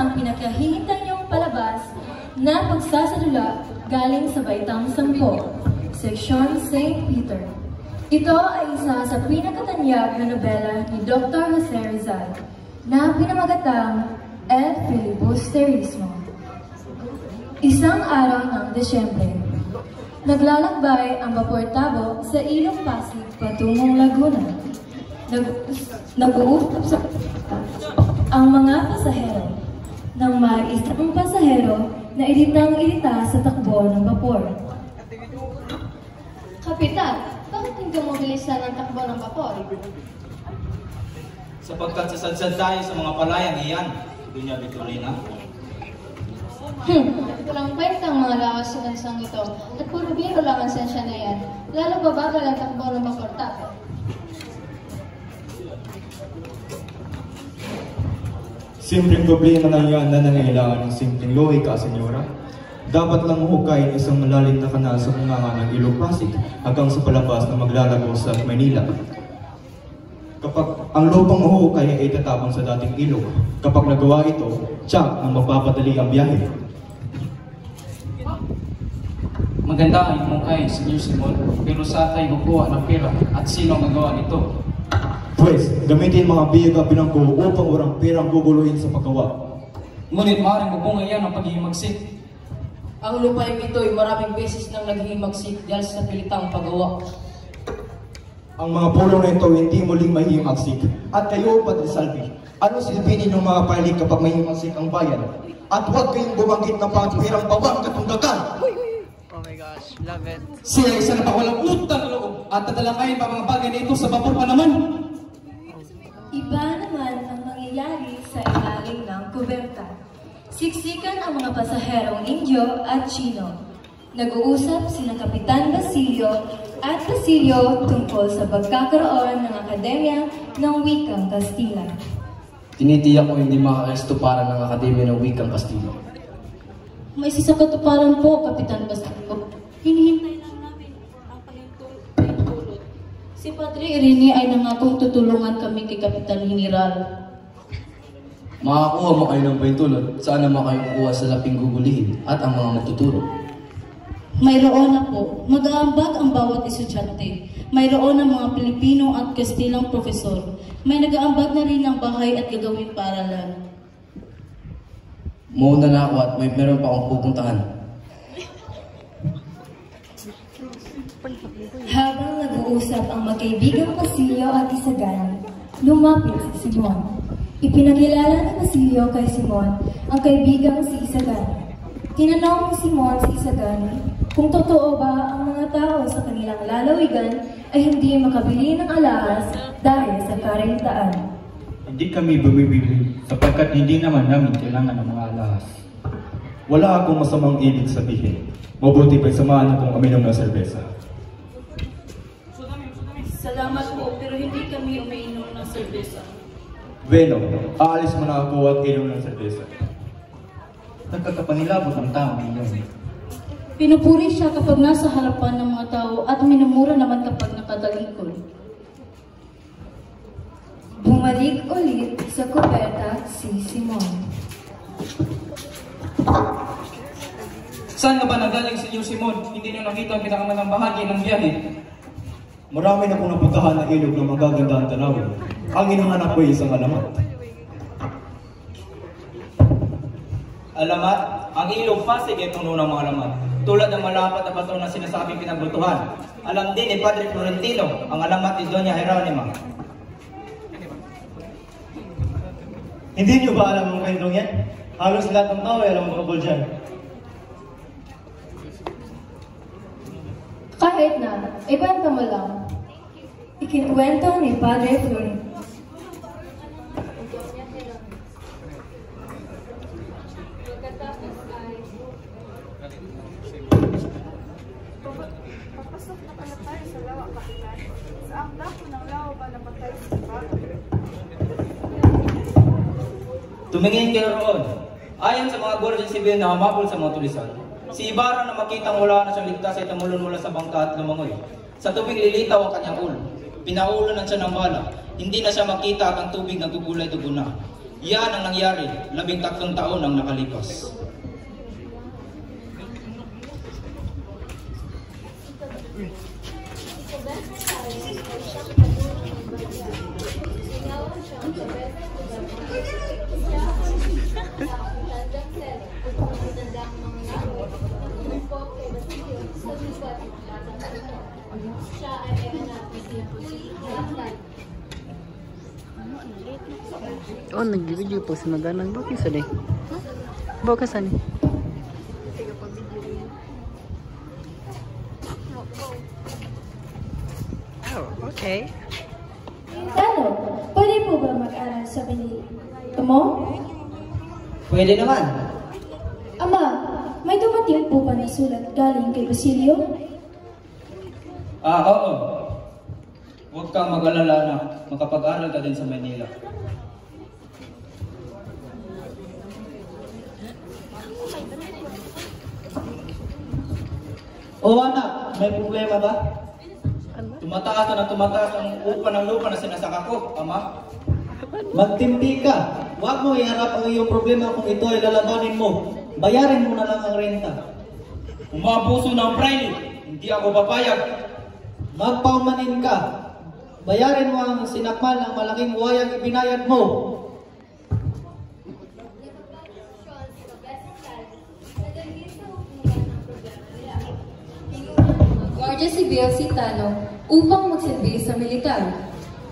ang pinakahihintay niyong palabas na pagsasadula galing sa Baitang 10, Seksyon St. Peter. Ito ay isa sa pinakatanyag na nobela ni Dr. Jose Rizal na pinamagatang El Filibusterismo. Isang araw ng Desyembre, naglalakbay ang Vapor Tabo sa Ilog Pasig patungong Laguna. Nag-uusap sa ang mga pasahero nang may isang pasahero na ilitang-ilita sa takbo ng vapor. Kapitan, bakit hindi mo bilisan ang takbo ng vapor? Sapagkat sasadsad tayo sa mga palayang iyan, Dunya Victorina. Walang kwenta ang mga lawas sa bansang ito at puro biro lang ang sensya na yan. Lalo babagal ang takbo ng vapor Tabo. Simpleng problema na yan na nangailangan ng simpleng lohika, senyora. Dapat lang hukayin isang malalim na kanal sa bunganga ng Ilog Pasig hanggang sa palabas na maglalago sa Maynila. Kapag ang lupang uhukay ay itatapon sa dating ilog, kapag nagawa ito, tiyak na mapapadali ang biyahe. Maganda ang hukay, Senyor Simon, pero sa tayo kukuha ng pera at sino ang magawa nito? Pwes, gamitin mga biyaga pinangko upang urang pirang guguluhin sa paggawa. Ngunit maaaring bubunga yan ang paghihimagsik. Ang lupain ito ay maraming beses nang naghihimagsik dahil sa pilitang paggawa. Ang mga pulong na ito hindi muling mahihimagsik. At kayo, Padre Salvi, ano silbinin ng mga palig kapag mahihimagsik ang bayan? At huwag kayong bumanggit ng pagpirang bawang katunggagan! Oh my gosh, love it. Sila isa na pawalang utang na loob at tatalakayin pa mga bagay na ito sa vapor pa naman. Iba naman ang mangyayari sa ilalim ng kuberta. Siksikan ang mga pasaherong Indio at Chino. Nag-uusap sina Kapitan Basilio at Basilio tungkol sa pagkakaroon ng Akademya ng Wikang Kastila. Tinitiyak ko hindi makakaresto para ng Akademya ng Wikang Kastila. May isa sa katuparan po, Kapitan Basilio. Hinihintay lang namin ang pahintulot. Si Padre Irene ay nangakong tutulungan kami kay Kapitan General. Makakuha mo kayo ng pahintulot, saan naman kayo kukuha sa laping gugulihin at ang mga magtuturo? Mayroon na po, mag-aambag ang bawat estudyante. Mayroon ang mga Pilipino at Kastilang profesor. May nag-aambag na rin ng bahay at gagawing paaralan. Mauna na ako at meron pa akong pupuntahan. Habang nag-uusap ang magkaibigang Basilio at Isagani, lumapit si Simon. Ipinakilala ni Basilio kay Simon ang kaibigang si Isagani. Tinanong ni Simon si Isagani kung totoo ba ang mga tao sa kanilang lalawigan ay hindi makabili ng alahas dahil sa karintaan. Hindi kami bumibili sapagkat hindi naman namin kailangan ng mga alahas. Wala akong masamang ibig sabihin. Mabuti pa'y samahan akong uminom ng serbesa. Salamat po, pero hindi kami umiinom ng serbesa. Bueno, aalis mo na ako at inom ng serbesa. Nagkakapanilabot ang tao ninyo. Pinupuri siya kapag nasa harapan ng mga tao at minumura naman kapag nakatalikod. Bumalik ulit sa kuberta si Simon. Saan ka ba nagaling, Senyor Simon? Hindi niyo nakita ang pinakamagandang bahagi ng biyahe. Marami na kong napuntahan na ilog ng magaganda ang tanawin. Ang hinahanap ko ay isang alamat. Alamat? Ang Ilog Pasig ay puno ng mga alamat. Tulad ng malapat na bato na sinasabing pinagbutuhan. Alam din ni Padre Florentino ang alamat ni Doña Jeronima. Hindi niyo ba alam ang kwentong yan? Halos lahat ng tao ay alam ang tungkol dyan. Kahit na, ikwento mo lang. Ikinuwento ni Padre Florentino. Papasok na pala tayo sa lawa, Kapitan. Sa ang dako ng lawa ba napatay sa bago? Tumingin kayo roon. Ayon sa mga Guardia Civil na humabol sa mga tulisan, si Ibarra na makitang wala na siyang ligtas ay tumulon mula sa bangka at lumangoy. Sa tubig lilitaw ang kanyang ulo. Pinaulo na siya ng bala. Hindi na siya makita at ang tubig nagugulay dugo na. Iyan ang nangyari, 13 taon ang nakalipas. Oh, nag-video po sa maganang bakit sa day? Bawa ka saan? Oh, okay. Ano? Pwede po ba mag-aral sa Manila? Mo? Pwede naman. Ama, may dumating po ba na sulat galing kay Basilio? Oo. Huwag kang mag-alala na makapag-aral ka din sa Manila. O anak, may problema ba? Tumataas na tumataas ang upa ng lupa na sinasaka ko, Ama. Magtimpi ka. Huwag mo iharap ang iyong problema kung ito ay lalabanin mo. Bayarin mo na lang ang renta. Umabuso ng pride, hindi ako papayag. Magpaumanin ka. Bayarin mo ang sinakmal ng malaking huwayang ibinayad mo. Guardia Civil si Tano upang magsilbi sa militar.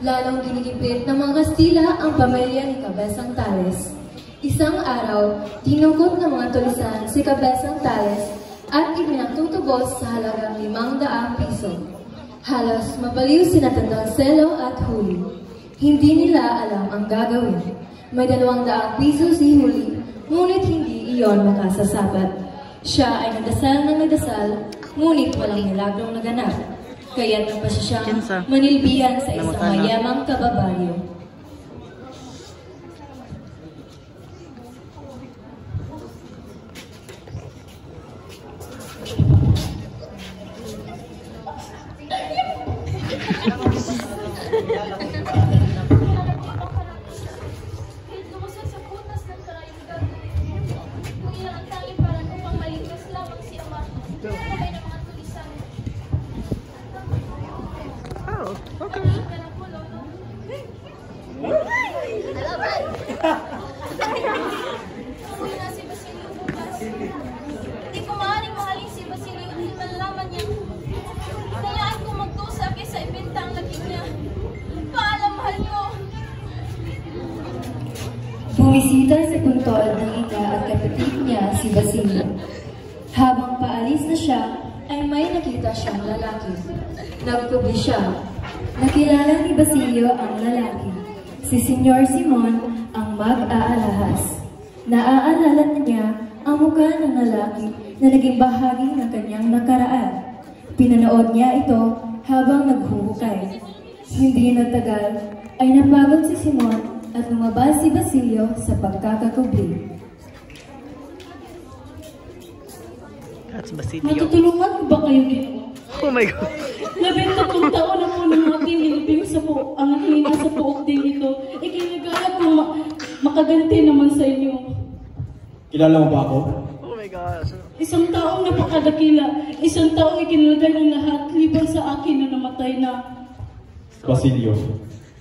Lalong ginigipit ng mga Kastila ang pamilya ni Cabezang Tales. Isang araw, dinukot ng mga tulisan si Cabezang Tales at ibinagtutubos sa halagang 500 piso. Halos mabaliw si Selo at Huli. Hindi nila alam ang gagawin. May 200 piso si Huli, ngunit hindi iyon makasasapat. Siya ay nagdasal ng nagdasal, ngunit walang milagrong naganap. Kaya't napasya siyang manilbihan sa isang mayamang kababaryo. Hindi ko maaaring mahalin si Basilio at malalaman niya. Hinayaan ko magdusa kaysa ibenta ang laging niya. Paalam, mahal ko! Bumisita sa puntod ng ina at kapatid niya si Basilio. Habang paalis na siya, ay may nakita siyang lalaki. Nagkubli siya. Nakilala ni Basilio ang lalaki. Si Senyor Simon ang mag-aalahas. Naaalala niya ang mukha ng lalaki na naging bahagi ng kanyang nakaraan. Pinanood niya ito habang naghuhukay. Hindi nagtagal ay napagod si Simon at lumabas si Basilio sa pagkakakubli. That's Basilio. Matutulungan ba kayo nito? Oh my God. 13 taon na po ng aking nilibing sa po, ang hina sa puok din ito. Ikinagaya kong makaganti naman sa inyo. Kilala mo ba ako? Oh my gosh. Isang taong napakadakila, isang taong ikinalagay ng lahat, liban sa akin na namatay na. Basilio,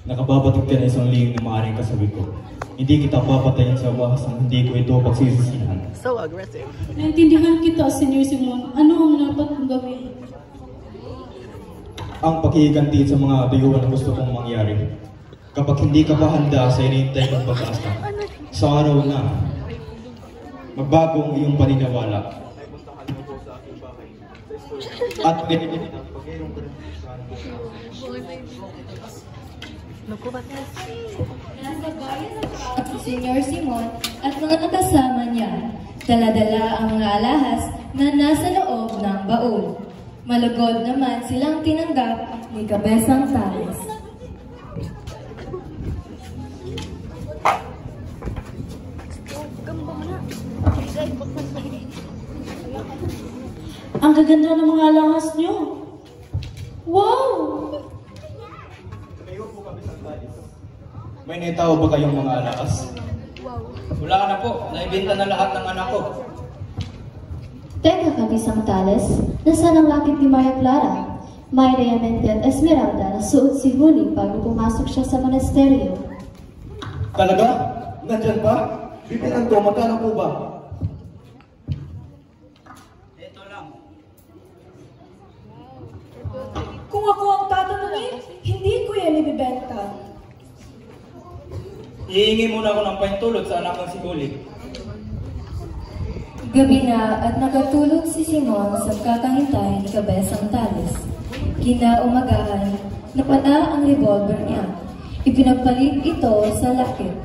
nakababatid ka na isang lihim na maaaring kasabi ko. Hindi kita papatayin sa bahasang hindi ko ito pagsisisihan. So aggressive. Naintindihan kita, Senyor Simon. Ano ang dapat kong gawin? Ang pakikiganti sa mga dayuhan na gusto kong mangyari. Kapag hindi ka pa handa sa inintay ng pag-asa, sa araw na, magbago ang iyong paniniwala. At Nasa bayan at si Senyor Simon at mga nakasama niya. Dala-dala ang mga alahas na nasa loob ng baul. Malugod naman silang tinanggap ni Cabezang Tales. Ang gaganda ng mga alahas niyo. Wow! may naitaw ba kayong mga alahas? Wala na po. Naibenta na lahat ng anak ko. Teka, Kabisang Tales. Nasaan ang lakit ni Maria Clara? May diamante at esmeralda na suot si Huli bago pumasok siya sa monasteryo. Talaga? Nandyan ba? Bibilang ko, magkano po ba? Ito lang. Kung ako ang tatanungin, hindi ko yan ibibenta. Hihingi muna ako ng paintulot sa anak kong si Huli. Gabi na at nakatulog si Simon sa kakahintay ni Kabesang Tales. Kinaumagahan, napata ang revolver niya. Ipinapalit ito sa lakit.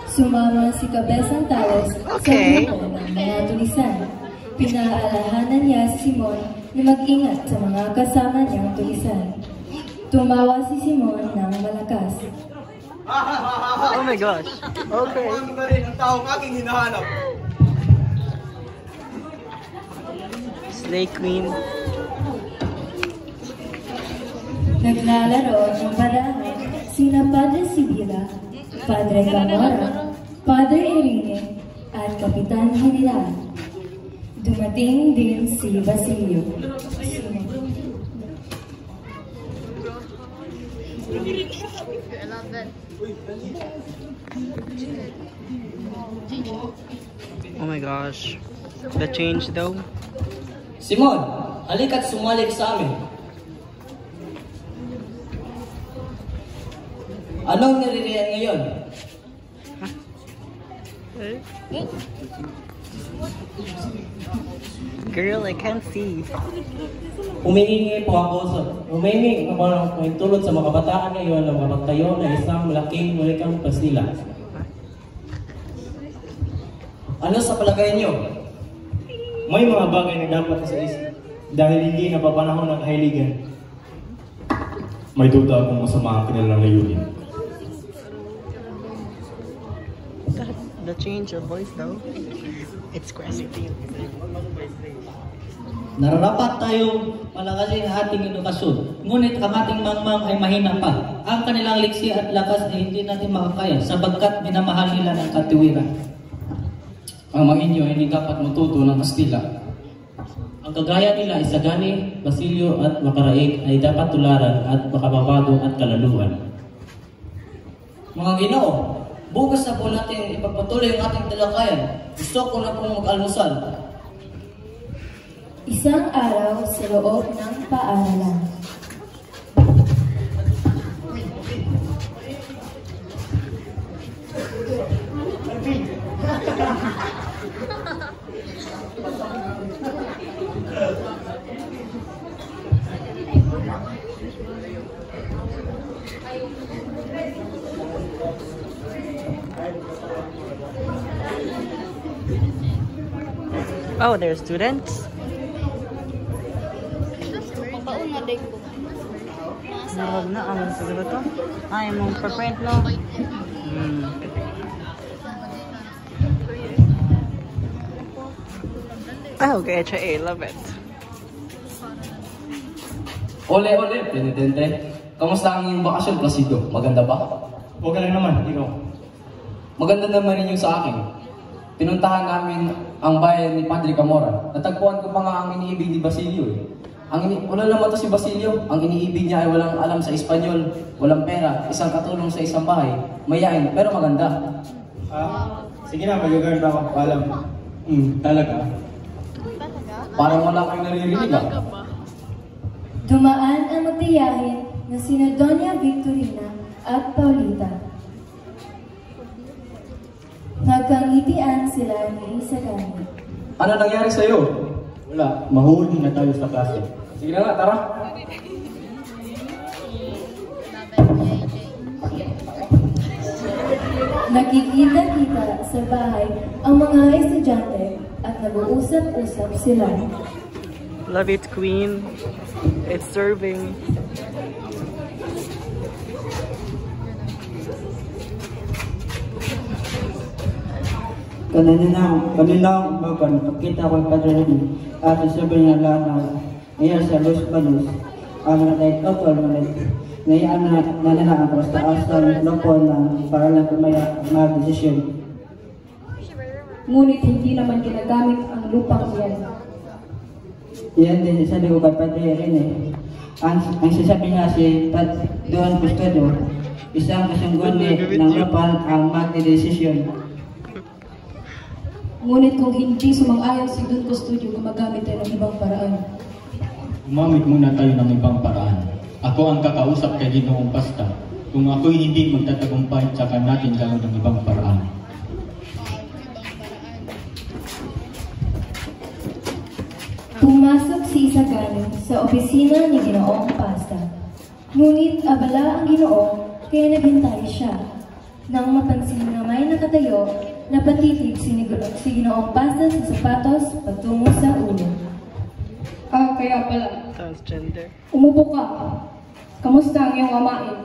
Sumama si Kabesang Tales sa grupo ng mga tulisan. Pinaalahanan niya si Simon na mag-ingat sa mga kasama niyang tulisan. Tumawa si Simon ng malakas. Oh my gosh. Okay. Ang ba rin ang taong aking hinahanap? Snake Queen. Naglalaro ng parahan sina Padre Sibila, Padre Gamora, Padre Irene, at Kapitan General. Dumating din si Basilio. Oh my gosh. The change though. Simon, halika't sumalik sa amin. Anong naririyan ngayon? Girl, I can't see. Humihingi po ako ng tulad sa mga kabataan ngayon na magtayo na isang malaking mulikang pastila. Ano sa palagay niyo? May mga bagay na dapat sa isip dahil hindi napapanahon ng kahiligan. May duda akong masama ang kanilang layunin. The change of voice though. It's grasping. Nararapat tayong palakasin ang ating edukasyon. Ngunit ang ating mangmang ay mahina pa. Ang kanilang liksi at lakas ay hindi natin makakaya sabagkat minamahal nila ng katiwiran. Ang mga inyo ay hindi dapat matuto ng Kastila. Ang kagaya nila ay Sagani, Basilio at Macaraig ay dapat tularan at makababago at kalaluan. Mga Ginoo, bukas na po natin ipagpatuloy ang ating talakayan. Gusto ko na pong mag-almusal. Isang araw sa loob ng paaralan. Oh, they're students? Nawag na ang siguro to. Ay, mong pa-print no? Oh, okay, I love it. Ole, Penitente. Kamusta ang iyong bakasyon, Placido? Maganda ba? Okay lang naman, ikaw. Maganda naman rin yung sa akin. Pinuntahan namin ang bayan ni Padre Gamora. Natagpuan ko pa nga ang iniibig ni Basilio eh. Wala naman to si Basilio. Ang iniibig niya ay walang alam sa Espanyol, walang pera, isang katulong sa isang bahay, mayain, pero maganda. Sige na, magaganda ako. Alam. Talaga? Parang wala kang naririnig ah. Dumaan ang magtiyahin na sina Doña Victorina at Paulita. Nagkangitian sila ni Isagani. Ano nangyari sa'yo? Wala, mahuli na tayo sa klase. Sige na nga, tara. Nakikita-kita sa bahay ang mga estudyante at nag-uusap-usap sila. Love it, Queen. It's serving. Kaninang umaga, nakita ko ang Padre Rene at sabi niya lahat na ngayon sa Los Banos ang nag-totoo ngayon na nalalaan ko sa asang lupon na para lang tumaya mga desisyon. ngunit hindi naman ginagamit ang lupang iyan. Iyan din sabi ko kay Padre Rene. Ang sasabi nga si Don Custodio, isang kasanggundi ng lupa ang magdedesisyon. Ngunit kung hindi sumang-ayon si Don Custodio, gumagamit tayo ng ibang paraan. Gumamit muna tayo ng ibang paraan. Ako ang kakausap kay Ginoong Pasta. Kung ako'y hindi magtatagumpay, tsaka natin gawin ng ibang paraan. Pumasok si Isagani sa opisina ni Ginoong Pasta. Ngunit abala ang Ginoo, kaya naghintay siya. Nang mapansin na may nakatayo, napatitig si Ginoong Pasta sa sapatos patungo sa ulo. Kaya pala. Transgender. Umupo ka. Kamusta ang iyong amain?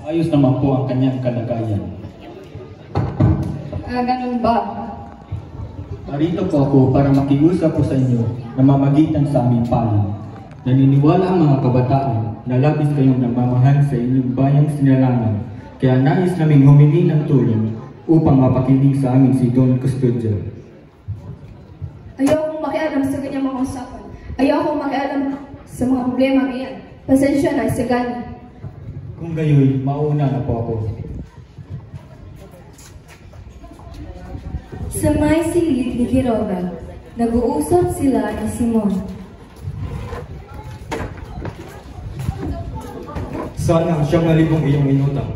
Ayos naman po ang kanyang kalagayan. Ganun ba? Narito po ako para makiusap po sa inyo na mamagitan sa aming palang. Naniniwala ang mga kabataan na labis kayong namamahal sa inyong bayang sinarangan, kaya nais naming humingi ng tulong upang mapakinig sa amin si Don Custodio. Ayaw kong makialam sa ganyang mga usapan. Ayaw kong makialam sa mga problema iyan. Pasensya na, Isagani. Kung gayoy, mauna na po ako. Sa may silid ni Quiroga, nag-uusap sila ni Simon. Sana siyang nalibong iyong inutang.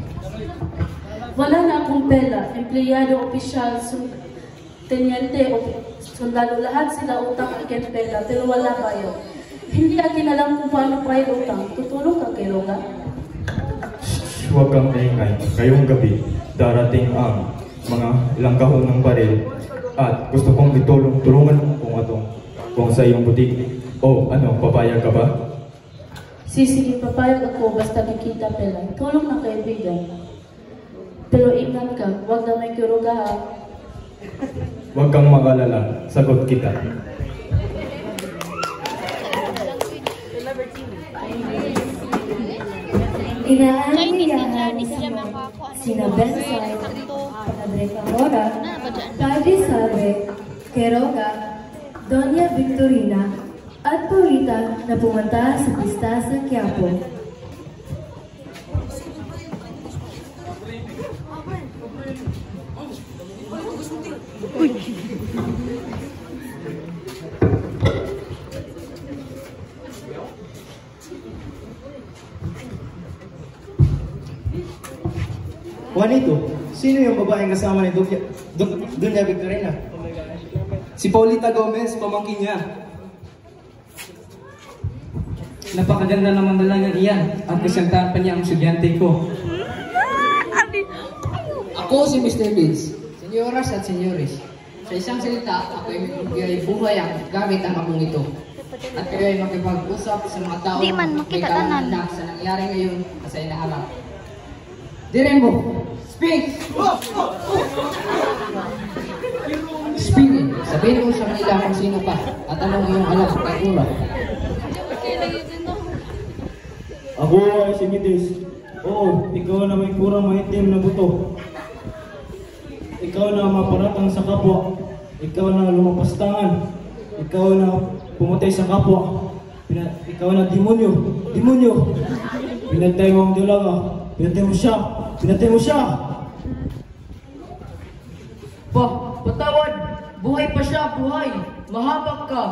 Wala na akong pera, empleyado, opisyal, tenyente, sundalo, lahat sila utang akin pera, pero wala kayo. Hindi akin alam kung paano kayo utang. Tutulong ka kay Roga? Huwag kang ingay. Ngayong gabi, darating ang mga langkahon ng baril at gusto kong tulungan mo kung sa iyong butik. Papayag ka ba? Sige, papayag ako basta kikita pera. Tulong na kaibigan. Pero ingat ka, huwag na may Quiroga ha. Huwag kang mag-alala, sagot kita. Inaanyayahan sina Bensay, Padre Camora, Padre Salve, Quiroga, Doña Victorina, at Paulita na pumunta sa pista sa Quiapo. Juanito, sino yung babaeng kasama ni Doña Victorina? Si Paulita Gomez, pamangkin niya. Napakaganda naman dalaga iyan at presentahan pa niya ang estudyante ko. Ako si Mr. Vince, senyoras at senyores. Sa isang salita, ako ay buhay ang gamit ang akong ito. At kayo ay makipag-usap sa mga tao may kalanganak sa nangyari ngayon at sa inaharap. Dirembo, speak! Speaking, sabihin mo sa kanila kung sino ka at anong iyong alam kay Ura. Ako ay si Mitis. Oo, ikaw na may kurang maitim na buto. Ikaw na maparatang sa kapwa. Ikaw na lumapastangan. Ikaw na pumatay sa kapwa. Ikaw na demonyo. Demonyo! Pinatay mo ang dalaga. Pinatay mo siya. Pinatay mo siya! Patawad! Buhay pa siya, buhay! Mahabak ka!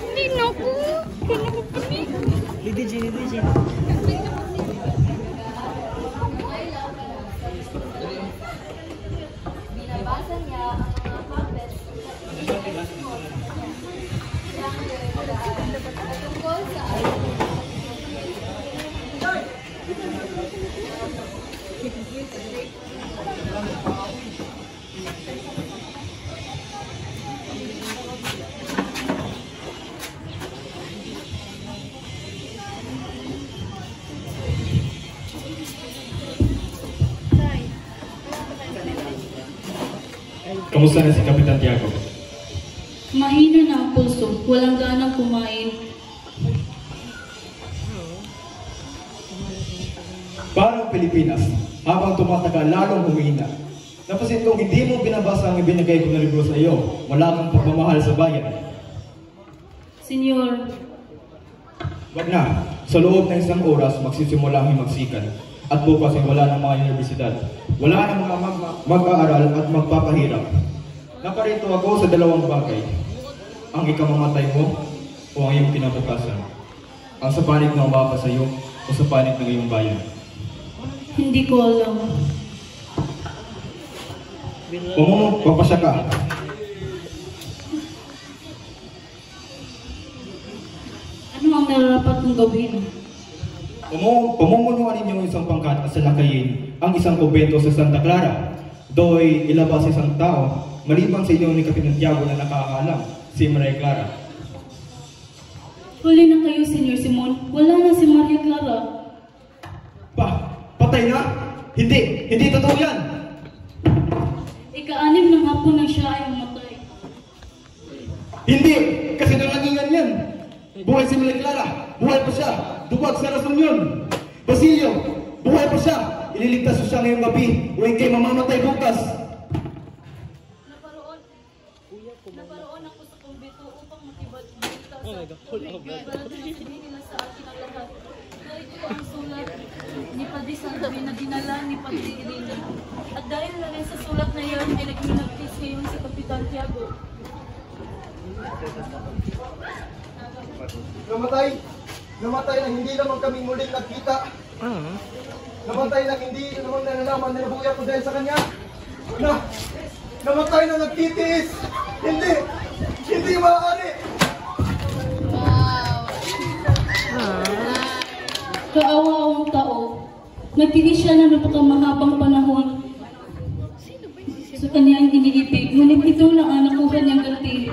Hindi na ko! Hindi, Jenny. Binabasa niya ang mga papel tungkol sa Kamusta na si Kapitan Tiago? Mahina na ang pulso, walang ganang kumain. Parang Pilipinas, habang tumatagal lalong humihina. Napansin kong hindi mo binabasa ang ibinigay ko na libro sa iyo. Wala kang pagmamahal sa bayan. Senyor, Wag na. Sa loob ng 1 oras, magsisimula ang himagsikan. At bukas ay wala ng mga universidad. Wala ng mga mag-aaral at magpapahirap. Naparito ako sa 2 bagay. Ang ikamamatay mo o ang iyong kinabukasan. Ang sa panig na umapa sa iyo o sa panig ng iyong bayan. hindi ko alam. Papasya ka. Ano ang nararapat kong gawin? Pamumunuan ninyo ang isang pangkat at salakayin ang isang kumbento sa Santa Clara. Do'y ilabas isang tao, maliban sa inyo ni Kapitan Tiago na nakakaalam, si Maria Clara. Huli na kayo, Senyor Simon. Wala na si Maria Clara. Patay na? Hindi totoo yan! Ika-6 ng hapon na siya ay mamatay. Hindi! Kasi nalagingan yan! Buhay si Maria Clara! Buhay pa siya! Duwag sa rason yun! Basilio! Buhay pa siya! Ililigtas siya ngayong gabi o ikay mamamatay bukas! Naparoon ako sa kumbento upang makibalik-balita sa nila sa akin ang lahat. Narito ang sulat ni Padre Santabi na dinala ni Padre Irene. At dahil na rin sa sulat na iyon ay nagminagtis ngayon si Kapitan Tiago. Namatay na hindi naman kami muling nagkita. Namatay na hindi naman nalalaman na nabuhay ako dahil sa kanya. Namatay na nagtitiis. Hindi maaari. Kaawa-awang tao. Nagtiis siya ng napakamahabang panahon sa kanyang iniibig. Ngunit ito lang ang nakuha niyang ganti.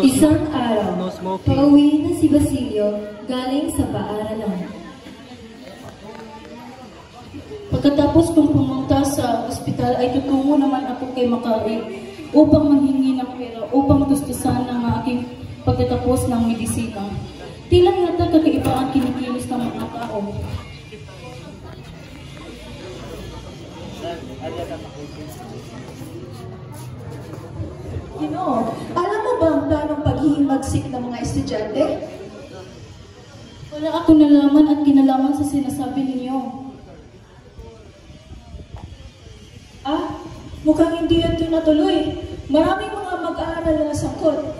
Isang araw, pauwi na si Basilio galing sa paaralan. Pagkatapos kong pumunta sa ospital ay tutungo naman ako kay Macari upang manghingi ng pera upang tustusan ang aking pagtatapos ng medisina. Tila yata kakaiba ang kinikilos ng mga tao. Alam mo ba ang planong paghihimagsik ng mga estudyante? Wala ako nalaman at kinalaman sa sinasabi ninyo. Mukhang hindi yan tinatuloy. Maraming mga mag-aaral na sangkot.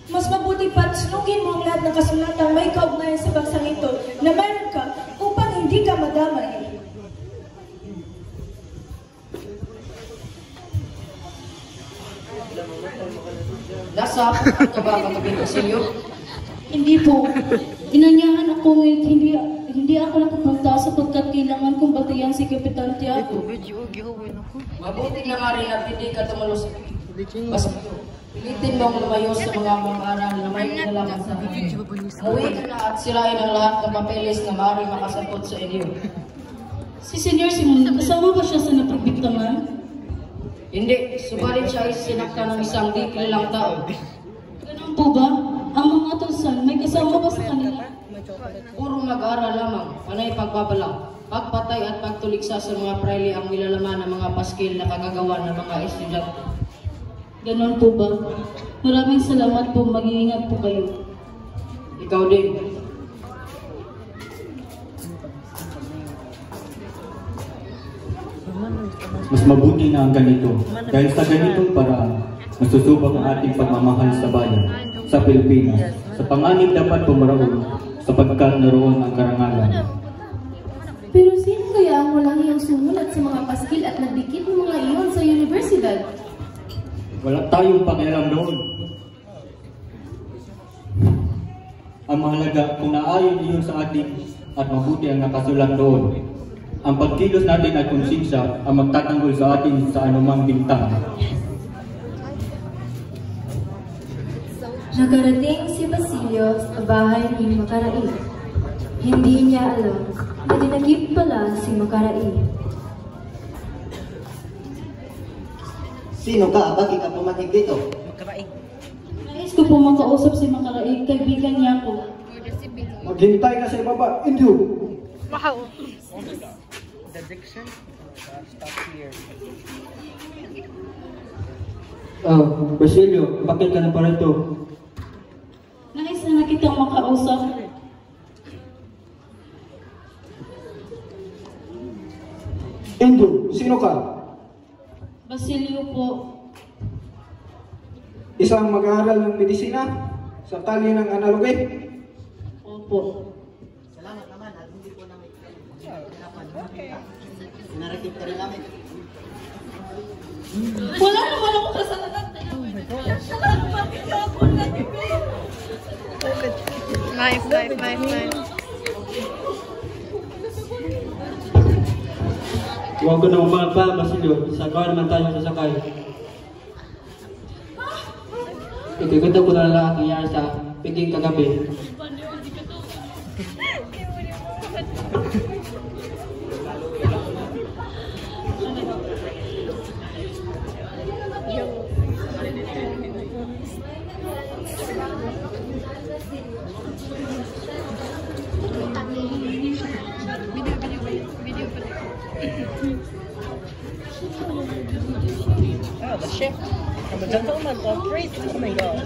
Mas mabuti pa't sunugin mo ang lahat ng kasulatang may kaugnayan sa bagsang ito na meron ka upang hindi ka madamay. Nasa apat ka ba kagabi, Basilio? Hindi po. Inanyahan ako ngayon, hindi ako nakapunta sapagkat kailangan kong batayan si Kapitan Tiago. Mabuti na nga rin at hindi ka tumulos. Mas pilitin mong lumayo sa mga aral na may kinalaman sa akin. Umuwi ka na at sirain ang lahat ng papeles na maaaring makasapot sa inyo. Si Senyor Simon, kasama ba siya sa napagbiktaman? Hindi, subalit siya ay sinakta ng isang di kilalang tao. Ganun po ba? Ang mga tulsan, may kasama ba sa kanila? Puro mag-aral lamang, panay pagbabala, pagpatay at pagtuligsa sa mga praile ang nilalaman ng mga paskil na kagagawa ng mga estudyante. Ganun po ba? Maraming salamat po, mag-iingat po kayo. Ikaw din. Mas mabuti na ang ganito. Dahil sa ganitong paraan, masusubok ang ating pagmamahal sa bayan, sa Pilipinas. Sa panganib dapat pumaraon, sapagkat naroon ang karangalan. Pero sino kaya ang walang iyong sumulat sa mga paskil at nagdikit ng mga iyon sa universidad? Wala tayong pakialam doon. Ang mahalaga kung naayon iyon sa atin at mabuti ang nakasulat doon. Ang pagkilos natin at konsensya ang magtatanggol sa atin sa anumang bintang. Nakarating si Basilio sa bahay ni Macari. Hindi niya alam na dinagip pala si Macari. Sino ka? Bakit ka pumating dito? Nais ko po makausap si Makaraig, kaibigan niya po. Maghintay ka sa ibaba, Indio. Wow. The diction stop here. Basilio, bakit ka na parito? Nais na kitang makausap. Indio, sino ka? Basilio po. Isang mag-aaral ng medisina sa tali ng analogi? Opo. Salamat naman at hindi po namin narakit ka rin namin. Wala naman ako kasalanan. Knife. Huwag ko na umapa, Basilio. Sagawa naman tayo sasakay. Ikaganda ko na lang ang nangyari sa piging kagabi. Oh, the ship from a gentleman to a priest. Oh my god.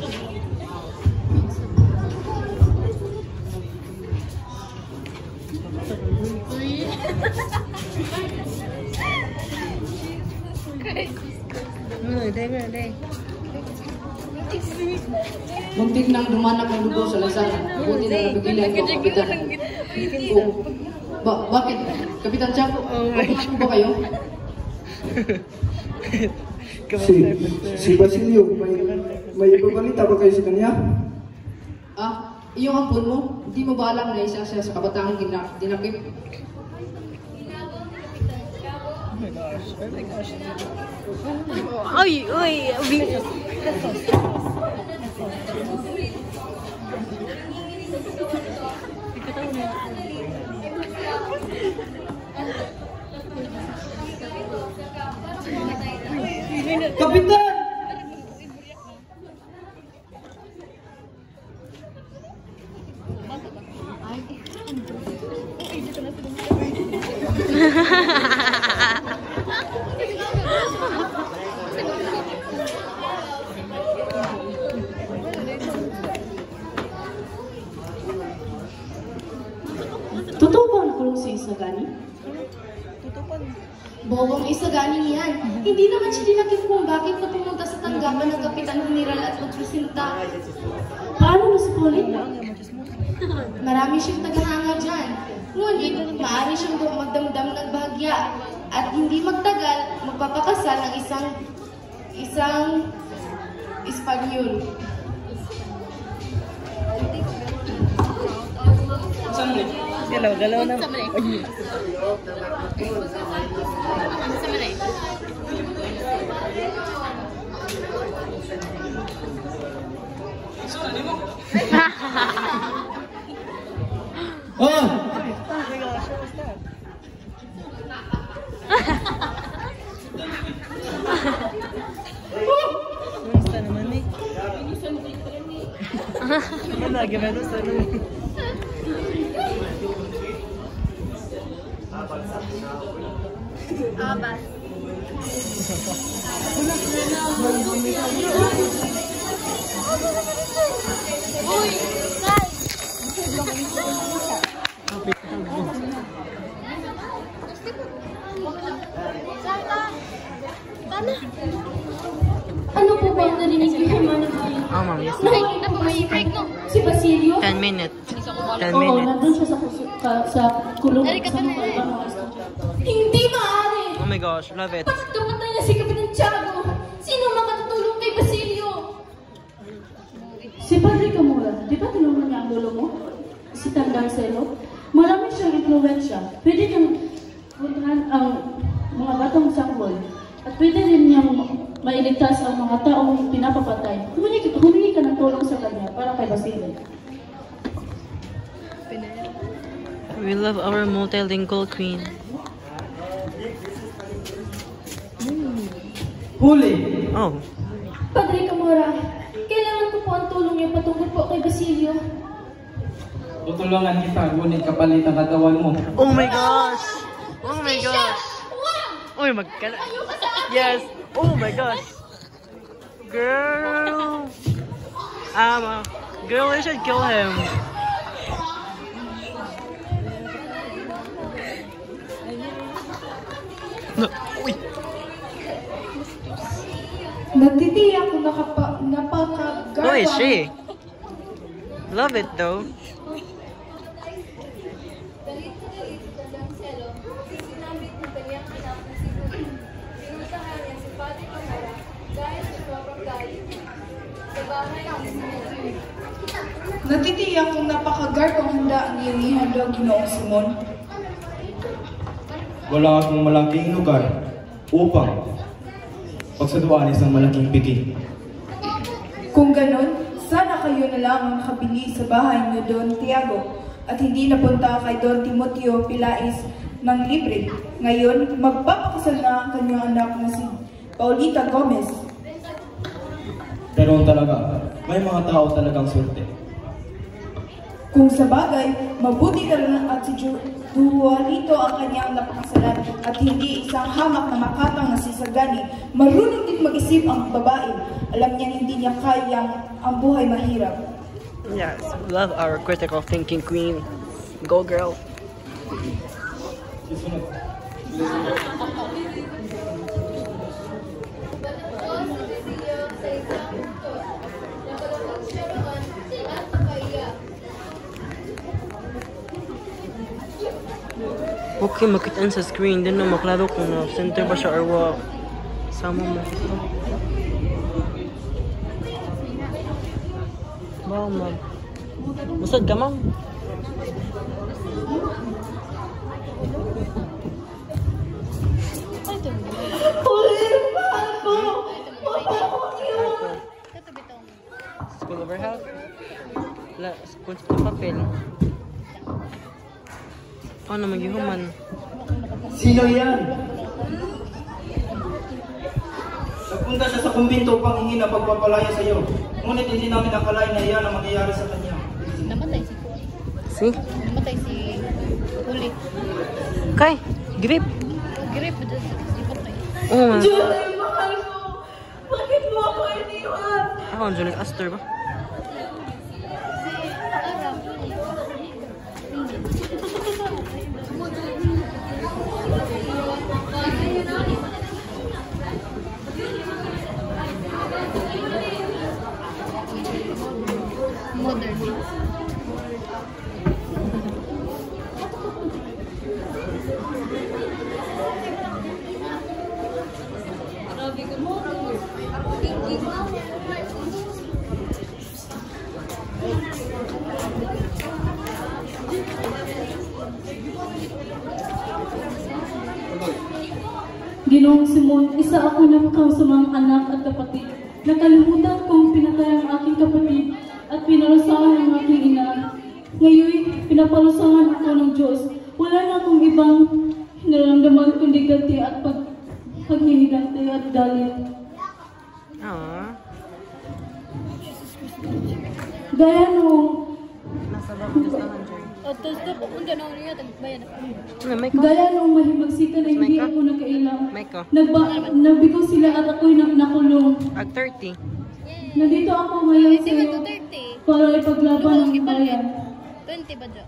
Muntik nang dumanak ang dugo sa lansangan. Buti na napigilan ko, Kapitan. Bakit? Kapitan Chaco, kapatid ba kayo? Si Basilio, may ibabalita ba kayo sa kanya? Iyong ampun mo, hindi mo ba alam na isa siya sa kabataan dinakip? Oh my gosh. Uy. Kapitan! Totoo ba nakulong si Isagani? Bobong Isagani niyan. Hindi naman siya dinakip kung bakit na pumunta sa tanggapan ng Kapitan General at magsisinta. Paano nasukulit? Marami siyang tagahanga dyan. Ngunit, maaari siyang magdamdam ng bahagya at hindi magtagal magpapakasal ng isang Espanyol. Galaw na. Basta naman eh. Lagi meron sa naman. Abas. Uy! Ano po ba ang narinig ni Hermano? Ma'am, yes. Nakikita po ba si Basilio? 10 minutes. 10 Oo, minutes. nandun siya sa kulong. Hindi maaari! Oh my gosh, love it. Bakit kamatay na si Kapitan Tiago? Sino makatutulong kay Basilio? Si Padre Camora, di ba tinulungan niya ang lolo mo? Si Tandang Selo? Marami siyang influensya. Pwede niyang puntahan ang mga batang sanggol. At pwede rin niyang mailigtas ang mga taong pinapapatay. Humingi ka ng tulong sa kanya para kay Basilio. We love our multilingual queen. Huli! Oh. Padre Camora, kailangan ko po ang tulong niyo patungkol po kay Basilio. Tutulungan kita, ngunit kapalit ang katawan mo. Oh my gosh! Oh my gosh! Uy, Yes! Oh my gosh! Girl! Girl, we should kill him. No, uy! Nagtitiyak kung napaka-garba. Who is she? Love it though. Natitiyak kung napaka-garbang handa ang iyong ihandog, Ginoong Simon. Wala akong malaking lugar upang pagsaduan isang malaking piki. Kung ganon, sana kayo na lang ang nakabili sa bahay ni Don Tiago at hindi napunta kay Don Timoteo Pilais ng libre. Ngayon, magpapakasal na ang kanyang anak na si Paulita Gomez. Pero talaga, may mga tao talagang swerte. Kung sa bagay, mabuti ka lang at si Juanito ang kanyang napakasalan at hindi isang hamak na makatang na si Sagani. Marunong din mag-isip ang babae. Alam niya hindi niya kayang ang buhay mahirap. Yes, love our critical thinking queen. Go girl. Okay, makitaan sa screen din na maklaro kung na-center ba siya or what. Sama mo. Wow, ma'am. Masad ka, ma'am? School overhead? Kunci ng papel. Paano maghihuman? Sino yan? Nagpunta siya sa kumbinto upang hingin ang pagpapalaya sa iyo. Ngunit hindi namin akalain na iyan ang mangyayari sa kanya. Namatay si Namatay si Huli. Kay, grip. Grip, si Patay. Oh, Julie, mahal ko! Bakit mo ako iniwan? ako ang Julie Astor ba? Ginoong Simon, isa ako ng kausamang anak at kapatid. Nakalimutan kong pinatay ang aking kapatid at pinarusahan ang aking ina. Ngayon, pinaparusahan ako ng Diyos. Wala na akong ibang nararamdaman kundi ganti at paghihigante at galit. Gaya nung gaya nung mahimagsikan ay hindi ako nakailang. Nabigo sila at ako'y nakulong. At 30. Nandito ako ngayon sa'yo para ipaglaban ang bayan. 20 ba dyan?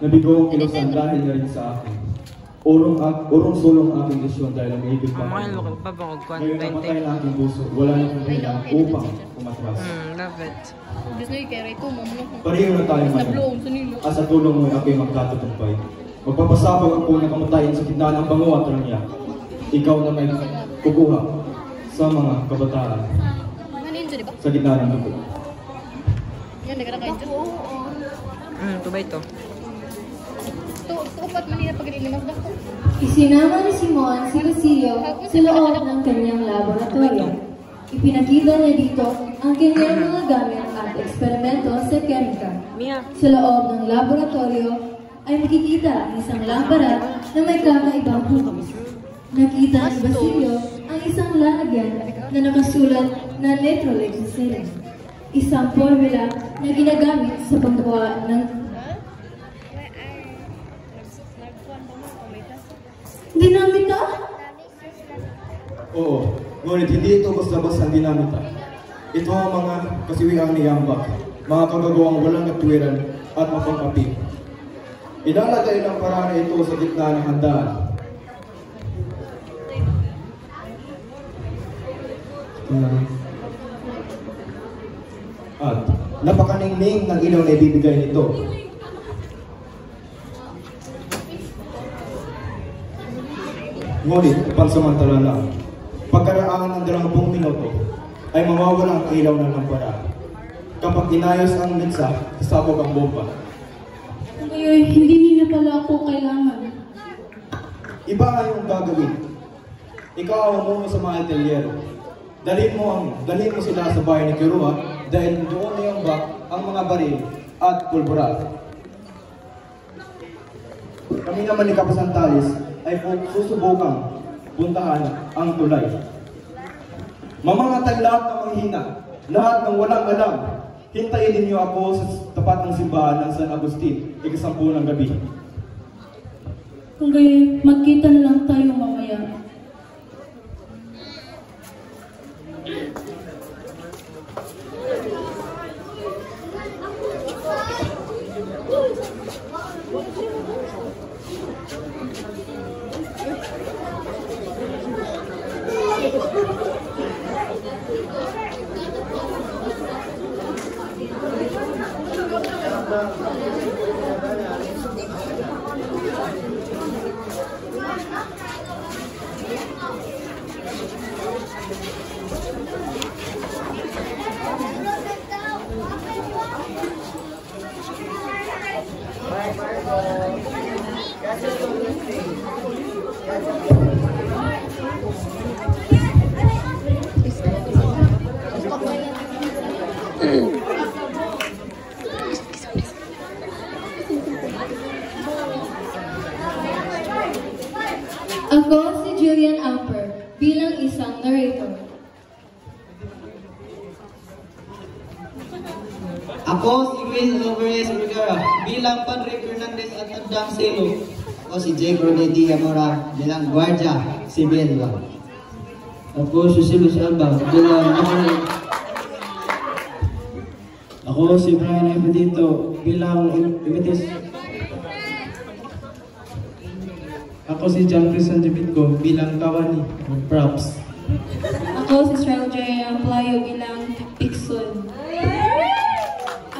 Nabigo ang kilusan dahil na rin sa akin. Urong sulong aking desyon dahil ang ibig pa. Ngayon napatay na aking puso. Wala na kong kailangan upang umatras. Love it. Gusto nyo kaya ito, mamuno. Pareho na tayo ngayon. At sa tulong mo ay ako'y magkatutumpay. Magpapasabog ako ng kamatayan sa gitna ng bango at rangya. Ikaw na may kukuha sa mga kabataan sa gitna ng dugo. Yan, nagkara kayo dyan. Ito ba ito? Upat manila pag-ilimas na ko. Isinama ni Simon si Basilio sa loob ng kanyang laboratorio. Ipinakita niya dito ang kanyang mga gamit at eksperimento sa kemika. Sa loob ng laboratorio ay makikita ang isang lampara na may kakaibang hugis. Nakita ni Basilio ang isang lalagyan na nakasulat na nitroglycerin, isang formula na ginagamit sa paggawa ng dinamita? Oo, ngunit hindi ito basta-basta ang dinamita. Ito ang mga kasiwiang ni Yambak, mga kagagawang walang katwiran at mapang-api. Ilalagay ng paraan ito sa gitna ng handaan. At napakaningning ng ilaw na ibibigay nito. Ngunit, pansamantala na, pagkaraan ng 20 minuto, ay mawawala ang ilaw ng lampara. Kapag inayos ang mitsa, sasabog ang bomba. Ngayon, hindi niya pala ako kailangan. Iba nga yung gagawin. Ikaw ang umuno sa mga atelyero. Dalhin mo sila sa bahay ni Kirua dahil doon na yung ang mga baril at pulbura. Kami naman ni Kapasantalis ay susubukan puntahan ang tulay. Mamangatag lahat ng manghina, lahat ng walang alam. Hintayin ninyo ako sa tapat ng simbahan ng San Agustin, ika-10 ng gabi. Kung gayon, magkita na lang tayo mamaya. Ako si Julian Amper bilang isang narrator. Ako si Will Alvarez Rivera bilang Padre Fernandez at Adang Selo. Ako si Jake Rodedi Amora bilang Guardia Sibil. Ako si Silos Alba bilang Amora. Ako si Brian Ebedito bilang Ibitis. Ako si John Crisan Jebitko bilang Kawani. Props. Ako si Israel J. Amplayo bilang Pixon.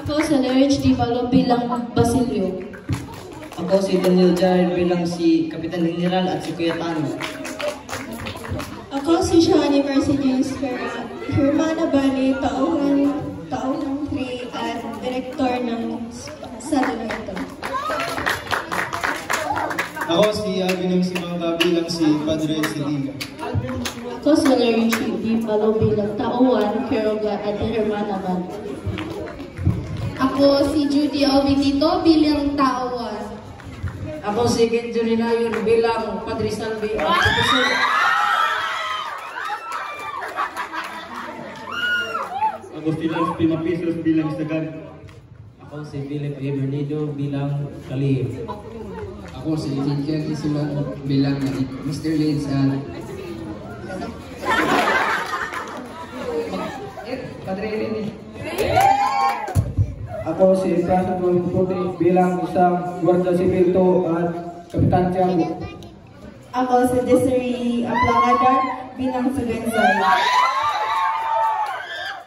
Ako si Lerich Di Balo bilang Basilio. Ako si Daniel Jared bilang si Kapitan General at si Kuya Tano. Ako si Shani Marcinez Ferra, Hermana Bali, tauhan 3 at Direktor ng salon ito. Ako si Alvin Simangka bilang si Padre Cedillo. Ako si Lerich Di Balo bilang tauhan, Keroga at Hermana Bali. Ako si Judy Albinito bilang tauhan. Ako si Genjo Rinayon bilang Padre Salvi at Kapusol. Ako si Lance Pimapisos bilang Sagan. Ako si Philip A. Bernido bilang Kalihim. Ako si Tinkian Simon bilang Mr. Lids at Padre Rene. Ako si Francis Puti bilang isang Guardia Civil at Kapitan Tiago. Ako si Desiree Aplagadar bilang Sugensay.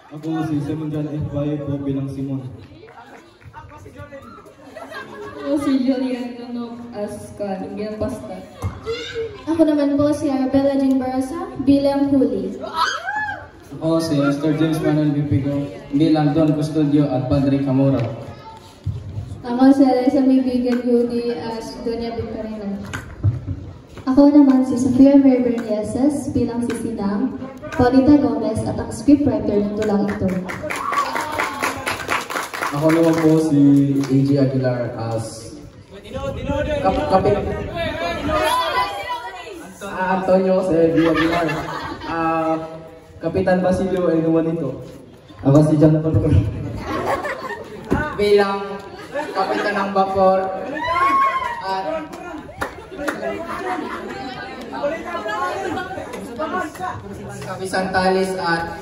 Ako si Simon John F. Bayo po bilang Simon. Ako si Julian Nonok Ascal bilang Pasta. Ako naman po si Arabella Jean Barasa bilang Huli. Ako si Esther James Manuel Bipigo bilang Don Custodio at Padre Camora. Ako si Alisa Mibigan Yudi as Doña Victorina. Ako naman si Sofia Mary Bernieses bilang si Sinang, Paulita Gomez at ang scriptwriter ng tulang ito. Ako naman po si A.J. Aguilar as Antonio Jose D. Aguilar. Kapitan Basilio ay naman ito. Ako si John Paul Cruz. Bilang kapitan ng Bapor at Kapisan Talis at